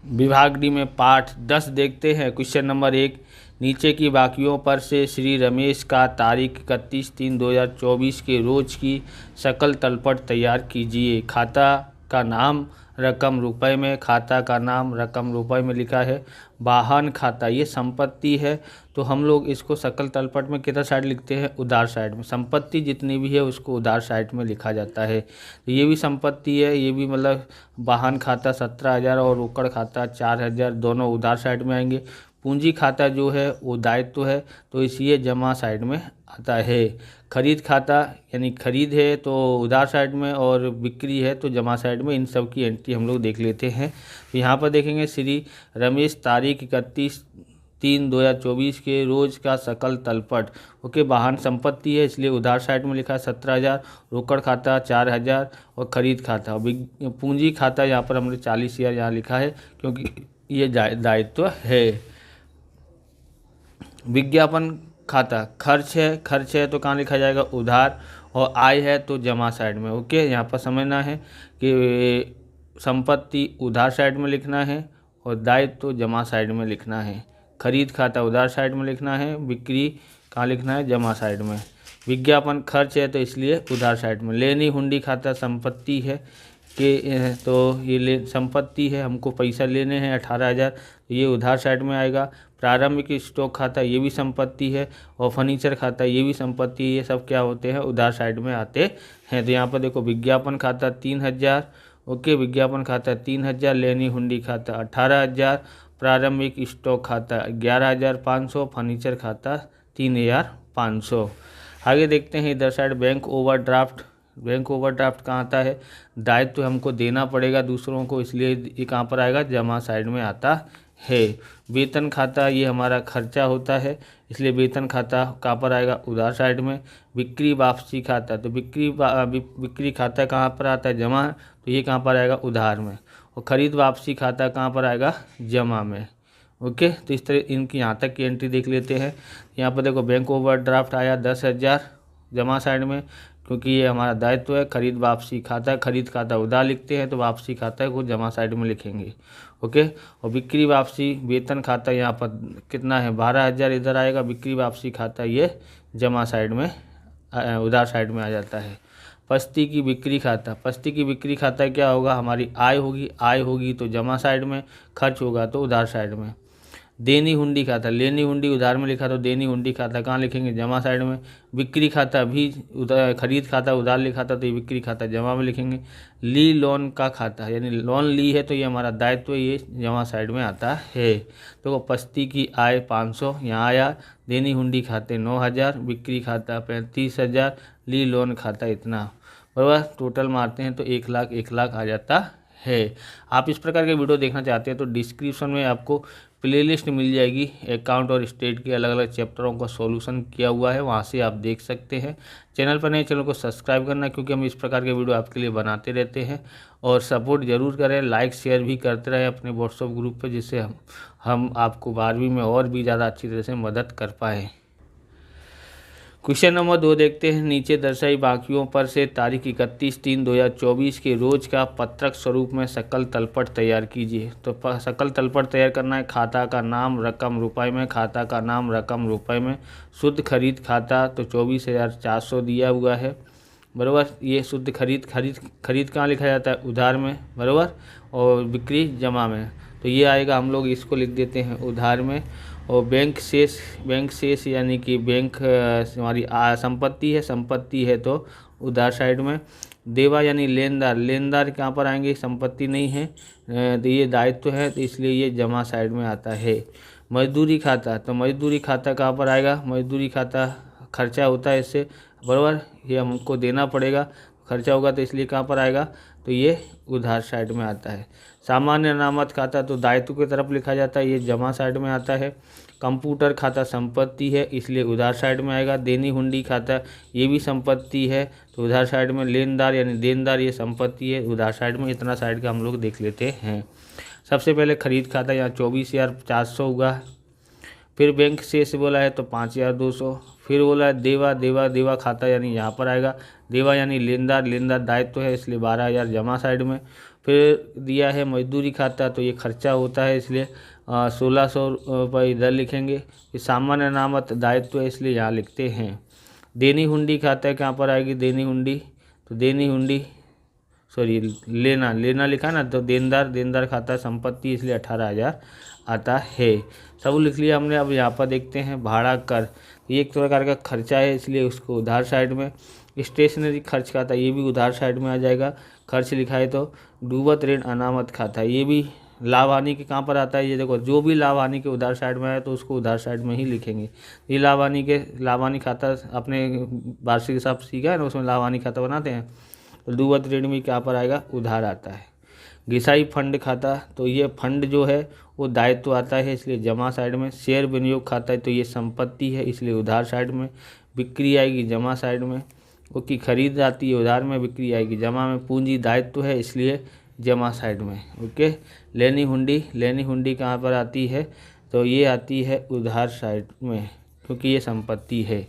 विभाग डी में पाठ 10 देखते हैं। क्वेश्चन नंबर 1, नीचे की बाकियों पर से श्री रमेश का तारीख 31/3/2024 के रोज की सकल तलपट तैयार कीजिए। खाता का नाम रकम रुपए में, खाता का नाम रकम रुपए में लिखा है। वाहन खाता ये संपत्ति है, तो हम लोग इसको सकल तलपट में किधर साइड लिखते हैं, उधार साइड में। संपत्ति जितनी भी है उसको उधार साइड में लिखा जाता है। तो ये भी संपत्ति है, ये भी मतलब वाहन खाता 17,000 और रोकड़ खाता 4,000 दोनों उधार साइड में आएंगे। पूंजी खाता जो है वो दायित्व है, तो इसलिए जमा साइड में आता है। खरीद खाता यानी खरीद है तो उधार साइड में, और बिक्री है तो जमा साइड में। इन सब की एंट्री हम लोग देख लेते हैं। तो यहाँ पर देखेंगे श्री रमेश तारीख 31/3/2024 के रोज का सकल तलपट। ओके, वाहन संपत्ति है इसलिए उधार साइड में लिखा है 17,000, रोकड़ खाता 4,000 और खरीद खाता। पूंजी खाता यहाँ पर हमने 40,000 यहाँ लिखा है क्योंकि ये दायित्व है। विज्ञापन खाता खर्च है तो कहाँ लिखा जाएगा, उधार, और आय है तो जमा साइड में। ओके, यहाँ पर समझना है कि संपत्ति उधार साइड में लिखना है और दायित्व तो जमा साइड में लिखना है। खरीद खाता उधार साइड में लिखना है, बिक्री कहाँ लिखना है, जमा साइड में। विज्ञापन खर्च है तो इसलिए उधार साइड में। लेनी हुंडी खाता संपत्ति है कि तो ये संपत्ति है, हमको पैसा लेने हैं 18,000, तो ये उधार साइड में आएगा। प्रारंभिक स्टॉक खाता ये भी संपत्ति है, और फर्नीचर खाता ये भी संपत्ति, ये सब क्या होते हैं, उधार साइड में आते हैं। तो यहाँ पर देखो विज्ञापन खाता 3,000, ओके, विज्ञापन खाता 3,000, लेनी हुंडी खाता 18,000, प्रारंभिक स्टॉक खाता 11,500, फर्नीचर खाता 3,500। आगे देखते हैं इधर side bank overdraft. Bank overdraft कहाँ आता है, दायित्व तो हमको देना पड़ेगा दूसरों को, इसलिए ये कहाँ पर आएगा, जमा साइड में आता है। वेतन खाता ये हमारा खर्चा होता है, इसलिए वेतन खाता कहाँ पर आएगा, उधार साइड में। बिक्री वापसी खाता, तो बिक्री खाता कहाँ पर आता है, जमा, तो ये कहाँ पर आएगा, उधार में। और खरीद वापसी खाता कहाँ पर आएगा, जमा में। ओके, तो इस तरह इनकी यहाँ तक की एंट्री देख लेते हैं। यहाँ पर देखो बैंक ओवरड्राफ्ट आया 10,000 जमा साइड में, क्योंकि ये हमारा दायित्व है। खरीद वापसी खाता, खरीद खाता उधार लिखते हैं तो वापसी खाता को जमा साइड में लिखेंगे। ओके, और बिक्री वापसी वेतन खाता यहाँ पर कितना है, 12,000 इधर आएगा। बिक्री वापसी खाता ये जमा साइड में, उधार साइड में आ जाता है। पस्ती की बिक्री खाता, पस्ती की बिक्री खाता क्या होगा, हमारी आय होगी तो जमा साइड में, खर्च होगा तो उधार साइड में। देनी हुंडी खाता, लेनी हुंडी उधार में लिखा तो देनी हुंडी खाता कहाँ लिखेंगे, जमा साइड में। बिक्री खाता भी उधार, खरीद खाता उधार लिखा था तो ये बिक्री खाता जमा में लिखेंगे। ली लोन का खाता यानी लोन ली है तो ये हमारा दायित्व ये जमा साइड में आता है। तो पस्ती की आय 500 यहाँ आया। देनी हुंडी खाते 9,000, बिक्री खाता 35,000, ली लोन खाता इतना, बराबर। टोटल मारते हैं तो 1,00,000 आ जाता है। आप इस प्रकार के वीडियो देखना चाहते हैं तो डिस्क्रिप्शन में आपको प्लेलिस्ट मिल जाएगी, अकाउंट और स्टेट के अलग अलग चैप्टरों का सॉल्यूशन किया हुआ है, वहां से आप देख सकते हैं। चैनल पर नए, चैनल को सब्सक्राइब करना, क्योंकि हम इस प्रकार के वीडियो आपके लिए बनाते रहते हैं। और सपोर्ट जरूर करें, लाइक शेयर भी करते रहें अपने व्हाट्सएप ग्रुप पर, जिससे हम आपको 12वीं में और भी ज़्यादा अच्छी तरह से मदद कर पाएँ। क्वेश्चन नंबर 2 देखते हैं। नीचे दर्शाई बाकियों पर से तारीख 31/3/2024 के रोज का पत्रक स्वरूप में सकल तलपट तैयार कीजिए। तो सकल तलपट तैयार करना है। खाता का नाम रकम रुपए में, खाता का नाम रकम रुपए में। शुद्ध खरीद खाता तो 24,400 दिया हुआ है, बराबर। ये शुद्ध खरीद कहाँ लिखा जाता है, उधार में, बराबर। और बिक्री जमा में, तो ये आएगा, हम लोग इसको लिख देते हैं उधार में। और बैंक शेष यानी कि बैंक हमारी संपत्ति है तो उधार साइड में। देवा यानी लेनदार कहाँ पर आएंगे, संपत्ति नहीं है तो ये दायित्व है, तो इसलिए ये जमा साइड में आता है। मजदूरी खाता, तो मजदूरी खाता कहाँ पर आएगा, मजदूरी खाता खर्चा होता है इससे, बराबर। ये हमको देना पड़ेगा, खर्चा होगा तो इसलिए कहाँ पर आएगा, तो ये उधार साइड में आता है। सामान्य अनामत खाता तो दायित्व की तरफ लिखा जाता है, ये जमा साइड में आता है। कंप्यूटर खाता संपत्ति है इसलिए उधार साइड में आएगा। देनी हुंडी खाता ये भी संपत्ति है तो उधार साइड में। लेनदार यानी देनदार ये संपत्ति है, उधार साइड में। इतना साइड का हम लोग देख लेते हैं। सबसे पहले खरीद खाता यहाँ 24,400 हुआ। फिर बैंक शेष बोला है तो 5,200। फिर बोला है देवा खाता यानी यहाँ पर आएगा। देवा यानी लेनदार दायित्व है इसलिए 12,000 जमा साइड में। फिर दिया है मजदूरी खाता, तो ये खर्चा होता है इसलिए 1600 रुपये इधर लिखेंगे। ये सामान्य अनामत दायित्व है इसलिए यहाँ लिखते हैं। देनी हुंडी खाता है, कहाँ पर आएगी देनी हुंडी, तो देनी हुंडी सॉरी लेना लिखा ना, तो देनदार खाता है संपत्ति इसलिए 18,000 आता है। सब लिख लिया हमने। अब यहाँ पर देखते हैं भाड़ा कर, ये एक प्रकार का खर्चा है इसलिए उसको उधार साइड में। स्टेशनरी खर्च खाता, ये भी उधार साइड में आ जाएगा। खर्च लिखा है तो डूबत ऋण अनामत खाता, ये भी लाभ हानि के कहाँ पर आता है, ये देखो जो भी लाभ हानि के उधार साइड में है तो उसको उधार साइड में ही लिखेंगे। ये लाभ हानि खाता अपने वार्षिक हिसाब सीखा है ना, उसमें लाभ हानि खाता बनाते हैं, तो डूबत ऋण में क्या पर आएगा उधार आता है। घिसाई फंड खाता, तो ये फंड जो है वो दायित्व आता है इसलिए जमा साइड में। शेयर विनियोग खाता है तो ये संपत्ति है इसलिए उधार साइड में। बिक्री आएगी जमा साइड में, क्योंकि खरीद आती है उधार में, बिक्री आएगी जमा में। पूंजी दायित्व है इसलिए जमा साइड में। ओके, लेनी हुंडी कहाँ पर आती है, तो ये आती है उधार साइड में क्योंकि ये संपत्ति है।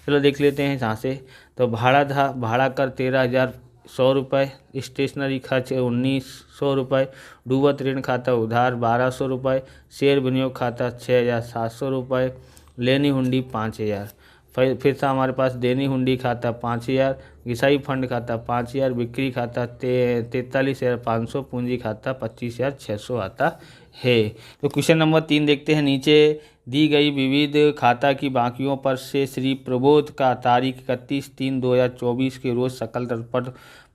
चलो देख लेते हैं यहाँ से। तो भाड़ा कर 13,100 रुपये, स्टेशनरी खर्च 1,900 रुपये, डूबत ऋण खाता उधार 1,200 रुपये, शेयर विनियोग खाता 6,700 रुपये, लेनी हुंडी 5,000। फिर था हमारे पास देनी हुंडी खाता 5,000, घिसाई फंड खाता 5,000, बिक्री खाता 43,500, पूंजी खाता 25,600 आता है। तो क्वेश्चन नंबर 3 देखते हैं। नीचे दी गई विविध खाता की बाकियों पर से श्री प्रबोध का तारीख 31/3/2024 के रोज सकल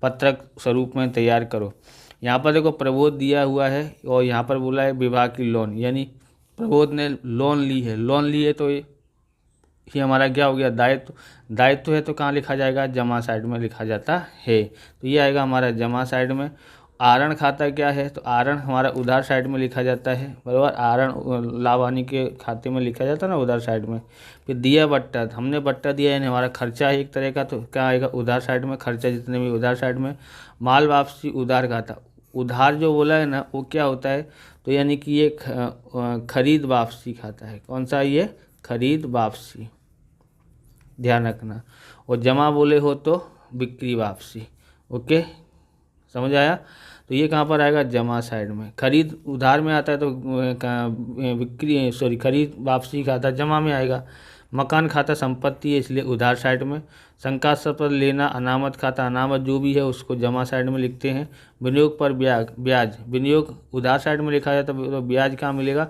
पत्रक स्वरूप में तैयार करो। यहाँ पर देखो प्रबोध दिया हुआ है और यहाँ पर बोला है विवाह की लोन, यानी प्रबोध ने लोन ली है तो ये हमारा क्या हो गया दायित्व है, तो कहाँ लिखा जाएगा जमा साइड में लिखा जाता है, तो ये आएगा हमारा जमा साइड में। आरण खाता क्या है, तो आरण हमारा उधार साइड में लिखा जाता है, बराबर। आरण लाभ हानि के खाते में लिखा जाता है ना उधार साइड में। फिर दिया बट्टा, हमने बट्टा दिया यानी हमारा खर्चा है एक तरह का, तो क्या आएगा उधार साइड में, खर्चा जितने भी उधार साइड में। माल वापसी उधार खाता, उधार जो बोला है ना वो क्या होता है, तो यानी कि ये खरीद वापसी खाता है। कौन सा, ये खरीद वापसी, ध्यान रखना। और जमा बोले हो तो बिक्री वापसी। ओके, समझ आया। तो ये कहाँ पर आएगा जमा साइड में। खरीद उधार में आता है तो खरीद वापसी खाता जमा में आएगा। मकान खाता संपत्ति है इसलिए उधार साइड में। शंकास्पद लेना अनामत खाता, अनामत जो भी है उसको जमा साइड में लिखते हैं। विनियोग पर ब्याज, विनियोग उधार साइड में लिखा जाता है तो ब्याज कहाँ मिलेगा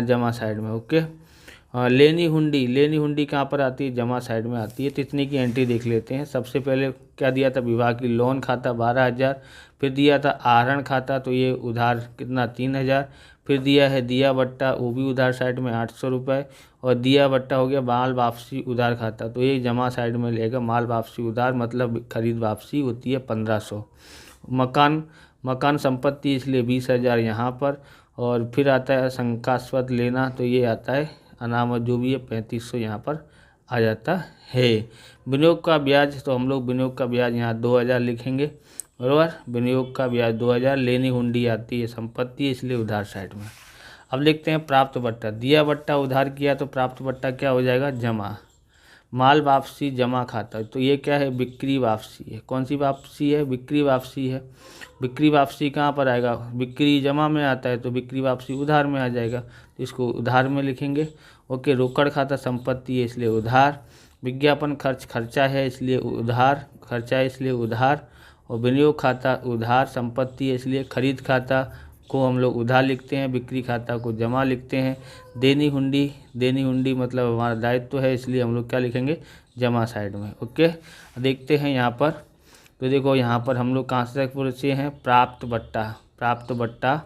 जमा साइड में। ओके, लेनी हुंडी कहाँ पर आती है जमा साइड में आती है। तो इतने की एंट्री देख लेते हैं। सबसे पहले क्या दिया था विवाह की लोन खाता 12,000, फिर दिया था आहरण खाता तो ये उधार कितना 3,000, फिर दिया है दिया बट्टा वो भी उधार साइड में 800 रुपये, और दिया बट्टा हो गया माल वापसी उधार खाता तो ये जमा साइड में लेगा। माल वापसी उधार मतलब खरीद वापसी होती है 1,500। मकान संपत्ति इसलिए 20,000 यहाँ पर, और फिर आता है शंकास्पद लेना तो ये आता है अनामत जो भी है 3,500 यहाँ पर आ जाता है। विनियोग का ब्याज, तो हम लोग विनियोग का ब्याज यहाँ 2,000 लिखेंगे, बराबर। विनियोग का ब्याज 2,000। लेनी हुंडी आती है संपत्ति इसलिए उधार साइड में। अब देखते हैं प्राप्त बट्टा। दिया बट्टा उधार किया तो प्राप्त बट्टा क्या हो जाएगा जमा। माल वापसी जमा खाता, तो ये क्या है बिक्री वापसी है। कौन सी वापसी है, बिक्री वापसी है। बिक्री वापसी कहाँ पर आएगा, बिक्री जमा में आता है तो बिक्री वापसी उधार में आ जाएगा, तो इसको उधार में लिखेंगे। ओके, रोकड़ खाता संपत्ति है इसलिए उधार। विज्ञापन खर्चा है इसलिए उधार, और विनियोग खाता उधार संपत्ति है इसलिए खरीद खाता को हम लोग उधार लिखते हैं, बिक्री खाता को जमा लिखते हैं। देनी हुंडी मतलब हमारा दायित्व है इसलिए हम लोग क्या लिखेंगे जमा साइड में। ओके, देखते हैं यहाँ पर। तो देखो यहाँ पर हम लोग कहाँ से पहुँचे हैं प्राप्त बट्टा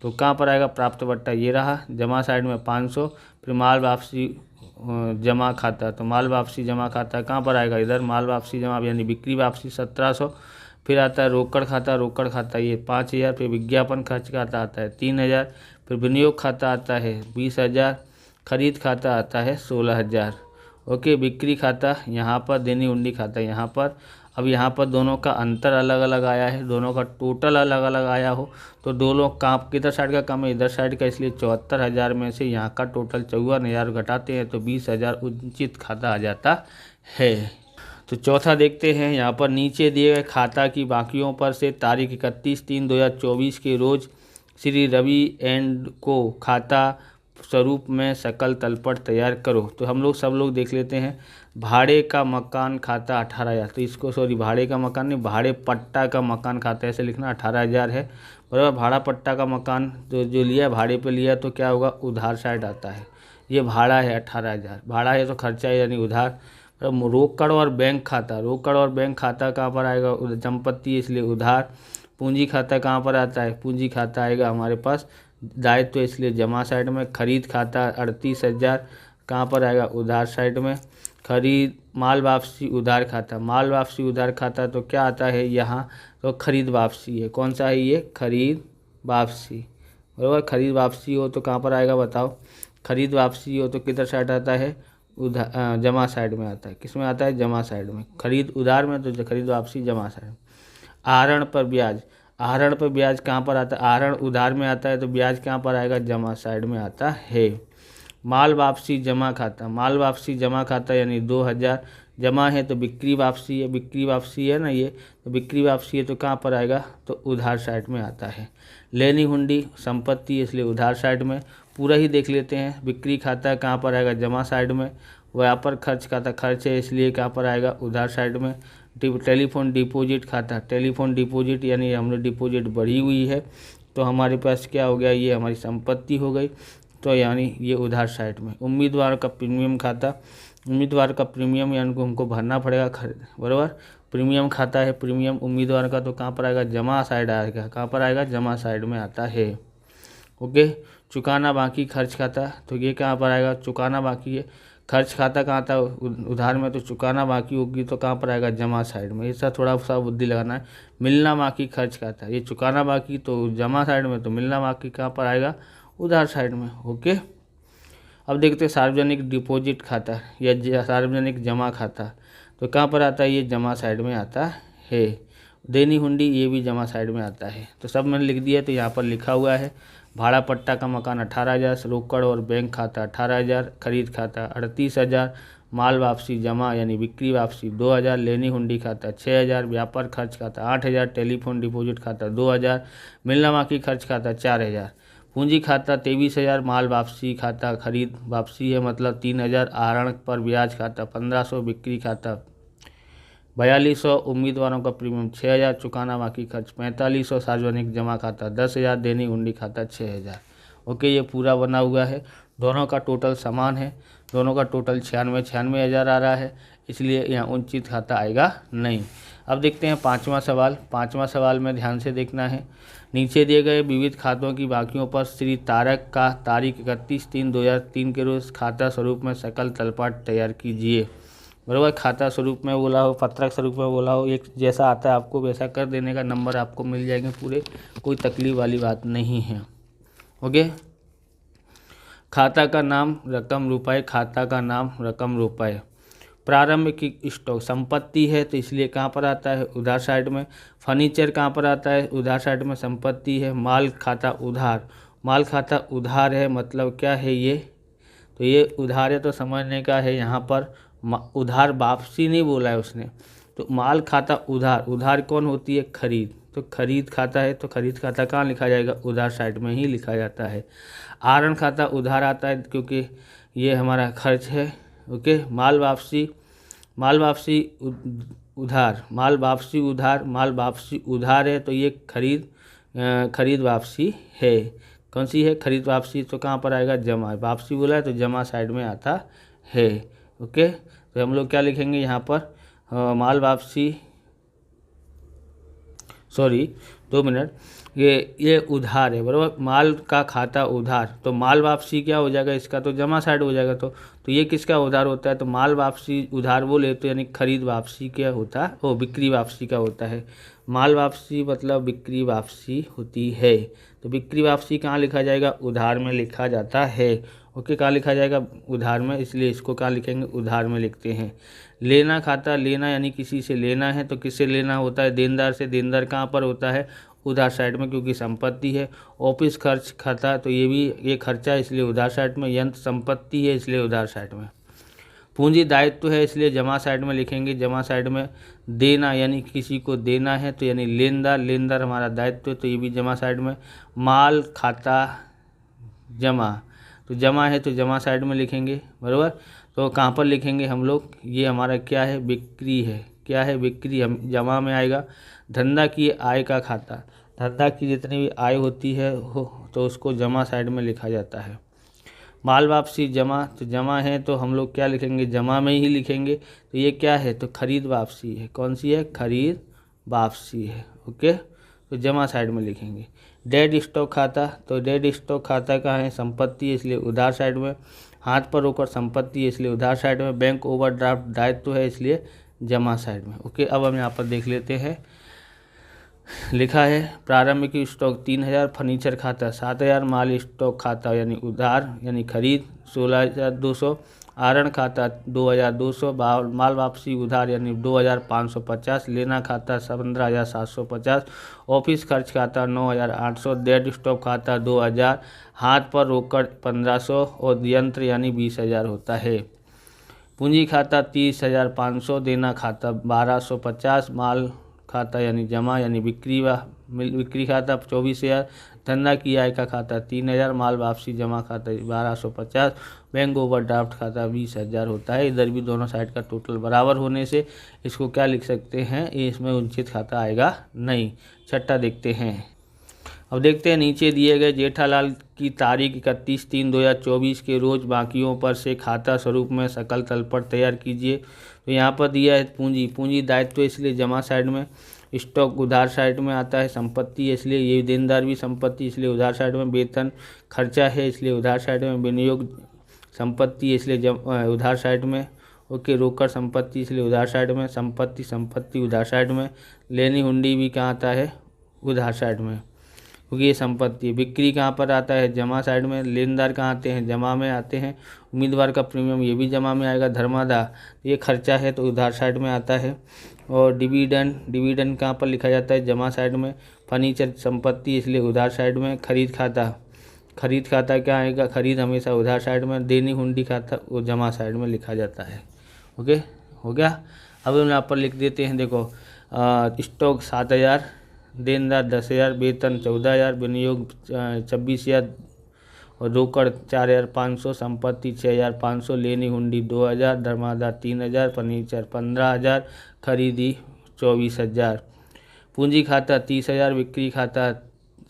तो कहाँ पर आएगा प्राप्त बट्टा, ये रहा जमा साइड में 500। फिर माल वापसी जमा खाता, तो माल वापसी जमा खाता कहाँ पर आएगा इधर, माल वापसी जमा यानी बिक्री वापसी 1700। फिर आता है रोकड़ खाता ये 5,000। फिर विज्ञापन खर्च खाता आता है 3,000। फिर विनियोग खाता आता है 20,000। खरीद खाता आता है 16,000। ओके, बिक्री खाता यहाँ पर, देनी हुंडी खाता यहाँ पर। अब यहाँ पर दोनों का अंतर अलग अलग आया है, दोनों का टोटल अलग अलग आया हो तो दोनों काम किधर साइड का कम है इधर साइड का, इसलिए 74,000 में से यहाँ का टोटल 54,000 घटाते हैं तो 20,000 उचित खाता आ जाता है। तो चौथा देखते हैं, यहाँ पर नीचे दिए गए खाता की बाकियों पर से तारीख 31/3/2024 के रोज श्री रवि एंड को खाता स्वरूप में सकल तलपट तैयार करो। तो हम लोग सब लोग देख लेते हैं। भाड़े का मकान खाता 18,000, तो इसको सॉरी भाड़े का मकान नहीं, भाड़े पट्टा का मकान खाता ऐसे लिखना, 18,000 है बराबर। भाड़ा पट्टा का मकान तो जो लिया भाड़े पे लिया तो क्या होगा, उधार साइड आता है। ये भाड़ा है 18,000, भाड़ा है तो खर्चा है यानी उधार। रोकड़ और बैंक खाता, रोकड़ और बैंक खाता कहाँ पर आएगा, संपत्ति इसलिए उधार। पूंजी खाता कहाँ पर आता है, पूंजी खाता आएगा हमारे पास दायित्व तो इसलिए जमा साइड में। खरीद खाता 38,000 कहाँ पर आएगा, उधार साइड में। खरीद माल वापसी उधार खाता, माल वापसी उधार खाता तो क्या आता है यहाँ, तो खरीद वापसी है। कौन सा है ये, खरीद वापसी बराबर। खरीद वापसी हो तो कहाँ पर आएगा बताओ, खरीद वापसी हो तो किधर साइड आता है, उधार जमा साइड में आता है। किस में आता है, जमा साइड में। खरीद उधार में तो खरीद वापसी जमा साइड में। आहरण पर ब्याज, आहरण पर ब्याज कहाँ पर आता है, आहरण उधार में आता है तो ब्याज कहाँ पर आएगा, जमा साइड में आता है। माल वापसी जमा खाता, माल वापसी जमा खाता यानी 2,000 जमा है तो बिक्री वापसी है, बिक्री वापसी है ना ये, तो बिक्री वापसी है तो कहाँ पर आएगा, तो उधार साइड में आता है। लेनी हुंडी संपत्ति इसलिए उधार साइड में। पूरा ही देख लेते हैं। बिक्री खाता कहाँ पर आएगा, जमा साइड में। व्यापार खर्च खाता खर्च है इसलिए कहाँ पर आएगा, उधार साइड में। टेलीफोन डिपॉजिट खाता, टेलीफोन डिपॉजिट यानी हमने डिपॉजिट बढ़ी हुई है तो हमारे पास क्या हो गया, ये हमारी संपत्ति हो गई तो यानी ये उधार साइड में। उम्मीदवार का प्रीमियम खाता, उम्मीदवार का प्रीमियम यानी हमको भरना पड़ेगा बराबर। प्रीमियम खाता है, प्रीमियम उम्मीदवार का तो कहाँ पर आएगा, जमा साइड आएगा। कहाँ पर आएगा, जमा साइड में आता है। ओके। चुकाना बाकी खर्च खाता, तो ये कहाँ पर आएगा, चुकाना बाकी है। खर्च खाता कहाँ था, उधार में, तो चुकाना बाकी होगी तो कहाँ पर आएगा, जमा साइड में। ऐसा थोड़ा सा बुद्धि लगाना है। मिलना बाकी खर्च खाता, ये चुकाना बाकी तो जमा साइड में, तो मिलना बाकी कहाँ पर आएगा, उधार साइड में। ओके। अब देखते हैं सार्वजनिक डिपॉजिट खाता या सार्वजनिक जमा खाता, तो कहाँ पर आता है, ये जमा साइड में आता है। देनी हुंडी ये भी जमा साइड में आता है। तो सब मैंने लिख दिया, तो यहाँ पर लिखा हुआ है भाड़ा पट्टा का मकान 18,000, रोकड़ और बैंक खाता 18,000, खरीद खाता 38,000, माल वापसी जमा यानी बिक्री वापसी 2,000, लेनी हुंडी खाता 6,000, व्यापार खर्च खाता 8,000, टेलीफोन डिपॉजिट खाता 2,000, मिलना बाकी खर्च खाता 4,000, पूंजी खाता 23,000, माल वापसी खाता खरीद वापसी है मतलब 3,000, आहरण पर ब्याज खाता 1,500, बिक्री खाता 4,200, उम्मीदवारों का प्रीमियम 6,000, चुकाना बाकी खर्च 4,500, सार्वजनिक जमा खाता 10,000, देनी हुंडी खाता 6,000। ओके, ये पूरा बना हुआ है। दोनों का टोटल समान है, दोनों का टोटल 96,000 आ रहा है, इसलिए यहाँ उचित खाता आएगा नहीं। अब देखते हैं पाँचवा सवाल। पाँचवा सवाल में ध्यान से देखना है। नीचे दिए गए विविध खातों की बाकियों पर श्री तारक का तारीख 31/3/2003 के रोज खाता स्वरूप में सकल तलपट तैयार कीजिए। बराबर, खाता स्वरूप में बोला हो, पत्रक स्वरूप में बोला हो, एक जैसा आता है आपको वैसा कर देने का, नंबर आपको मिल जाएंगे पूरे, कोई तकलीफ वाली बात नहीं है। ओके। खाता का नाम रकम रुपए, खाता का नाम रकम रुपए। प्रारंभिक स्टॉक संपत्ति है तो इसलिए कहाँ पर आता है, उधार साइड में। फर्नीचर कहाँ पर आता है, उधार साइड में संपत्ति है। माल खाता उधार, माल खाता उधार है मतलब क्या है ये, तो ये उधार है तो समझने का है यहाँ पर उधार वापसी नहीं बोला है उसने, तो माल खाता उधार, उधार कौन होती है, खरीद, तो खरीद खाता है तो खरीद खाता कहाँ लिखा जाएगा, उधार साइड में ही लिखा जाता है। आहरण खाता उधार आता है क्योंकि ये हमारा खर्च है। ओके। माल वापसी, माल वापसी उधार, माल वापसी उधार, माल वापसी उधार है तो ये खरीद वापसी है। कौन सी है, खरीद वापसी, तो कहाँ पर आएगा, जमा, वापसी बोला है तो जमा साइड में आता है। ओके। तो हम लोग क्या लिखेंगे यहाँ पर, माल वापसी, सॉरी 2 मिनट, ये उधार है बराबर। माल का खाता उधार, तो माल वापसी क्या हो जाएगा, इसका तो जमा साइड हो जाएगा। तो ये किसका उधार होता है, तो माल वापसी उधार बोले तो यानी खरीद वापसी क्या होता है, वो बिक्री वापसी का होता है। माल वापसी मतलब बिक्री वापसी होती है, तो बिक्री वापसी कहाँ लिखा जाएगा, उधार में लिखा जाता है। ओके, कहाँ लिखा जाएगा, उधार में, इसलिए इसको कहाँ लिखेंगे, उधार में लिखते हैं। लेना खाता, लेना यानी किसी से लेना है, तो किससे लेना होता है, देनदार से। देनदार कहाँ पर होता है, उधार साइड में क्योंकि संपत्ति है। ऑफिस खर्च खाता, तो ये भी ये खर्चा है इसलिए उधार साइड में। यंत्र संपत्ति है इसलिए उधार साइड में। पूंजी दायित्व है इसलिए जमा साइड में लिखेंगे। जमा साइड में देना यानी किसी को देना है तो यानी लेनदार, लेनदार हमारा दायित्व है तो ये भी जमा साइड में। माल खाता जमा, तो जमा है तो जमा साइड में लिखेंगे, बराबर। तो कहाँ पर लिखेंगे हम लोग, ये हमारा क्या है, बिक्री है। क्या है, बिक्री, हम जमा में आएगा। धंधा की आय का खाता, धंधा की जितनी भी आय होती है तो उसको जमा साइड में लिखा जाता है। माल वापसी जमा, तो जमा है तो हम लोग क्या लिखेंगे, जमा में ही लिखेंगे। तो ये क्या है, तो खरीद वापसी है। कौन सी है, खरीद वापसी है। ओके, तो जमा साइड में लिखेंगे। डेड स्टॉक खाता, तो डेड स्टॉक खाता कहाँ है, संपत्ति है इसलिए उधार साइड में। हाथ पर रोकड़ संपत्ति है इसलिए उधार साइड में। बैंक ओवरड्राफ्ट दायित्व है इसलिए जमा साइड में। ओके, अब हम यहाँ पर देख लेते हैं। लिखा है प्रारंभिक स्टॉक 3000, फर्नीचर खाता 7000, माल स्टॉक खाता यानी उधार यानी खरीद 16200, आहरण खाता 2200, माल वापसी उधार यानी 2550, लेना खाता 15750, ऑफिस खर्च खाता 9800, डेड स्टॉक खाता 2000, हाथ पर रोकड़ 1500 और यंत्र यानी 20000 होता है। पूंजी खाता 30500, देना खाता 1250, माल खाता यानी जमा यानी बिक्री खाता 24000, धंधा की आय का खाता 3000, माल वापसी जमा खाता 1250, बैंक ओवरड्राफ्ट खाता 20000 होता है। इधर भी दोनों साइड का टोटल बराबर होने से इसको क्या लिख सकते हैं, इसमें उचित खाता आएगा नहीं। छठा देखते हैं। अब देखते हैं नीचे दिए गए जेठालाल की तारीख 31/3/2024 के रोज बाकियों पर से खाता स्वरूप में सकल तलपट तैयार कीजिए। तो यहाँ पर दिया है पूंजी, पूंजी दायित्व इसलिए जमा साइड में। स्टॉक उधार साइड में आता है। संपत्ति है इसलिए ये देनदार भी संपत्ति इसलिए उधार साइड में। वेतन खर्चा है इसलिए उधार साइड में। विनियोग संपत्ति इसलिए उधार साइड में। ओके, रोकड़ संपत्ति इसलिए उधार साइड में। संपत्ति उधार साइड में। लेनी हुंडी भी कहाँ आता है, उधार साइड में, क्योंकि ये संपत्ति। बिक्री कहाँ पर आता है, जमा साइड में। लेनदार कहाँ आते हैं, जमा में आते हैं। उम्मीदवार का प्रीमियम ये भी जमा में आएगा। धर्मादाय ये खर्चा है तो उधार साइड में आता है। और डिविडेंड कहाँ पर लिखा जाता है, जमा साइड में। फर्नीचर संपत्ति इसलिए उधार साइड में। खरीद खाता क्या आएगा, खरीद हमेशा उधार साइड में। देनी हुंडी खाता वो जमा साइड में लिखा जाता है। ओके, हो गया। अब हम यहाँ पर लिख देते हैं, देखो स्टॉक 7000, देनदार 10000, वेतन 14000, विनियोग 24000 और रोकड़ 4500, संपत्ति 6500, लेनी हुंडी 2000, धर्मादाय 3000, फर्नीचर 15000, खरीदी 24000। पूंजी खाता 30000, बिक्री खाता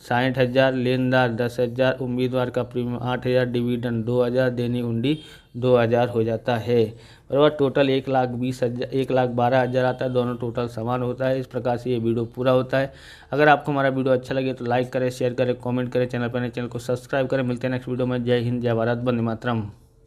60000, लेनदार 10000, उम्मीदवार का प्रीमियम 8000, डिविडेंड 2000, देनी हुंडी 2000 हो जाता है। बराबर, टोटल 1,20,000 1,12,000 आता है। दोनों टोटल समान होता है। इस प्रकार से ये वीडियो पूरा होता है। अगर आपको हमारा वीडियो अच्छा लगे तो लाइक करें, शेयर करें, कमेंट करें, चैनल पर नए चैनल को सब्सक्राइब करें। मिलते हैं नेक्स्ट वीडियो में। जय हिंद, जय भारत, वंदे मातरम।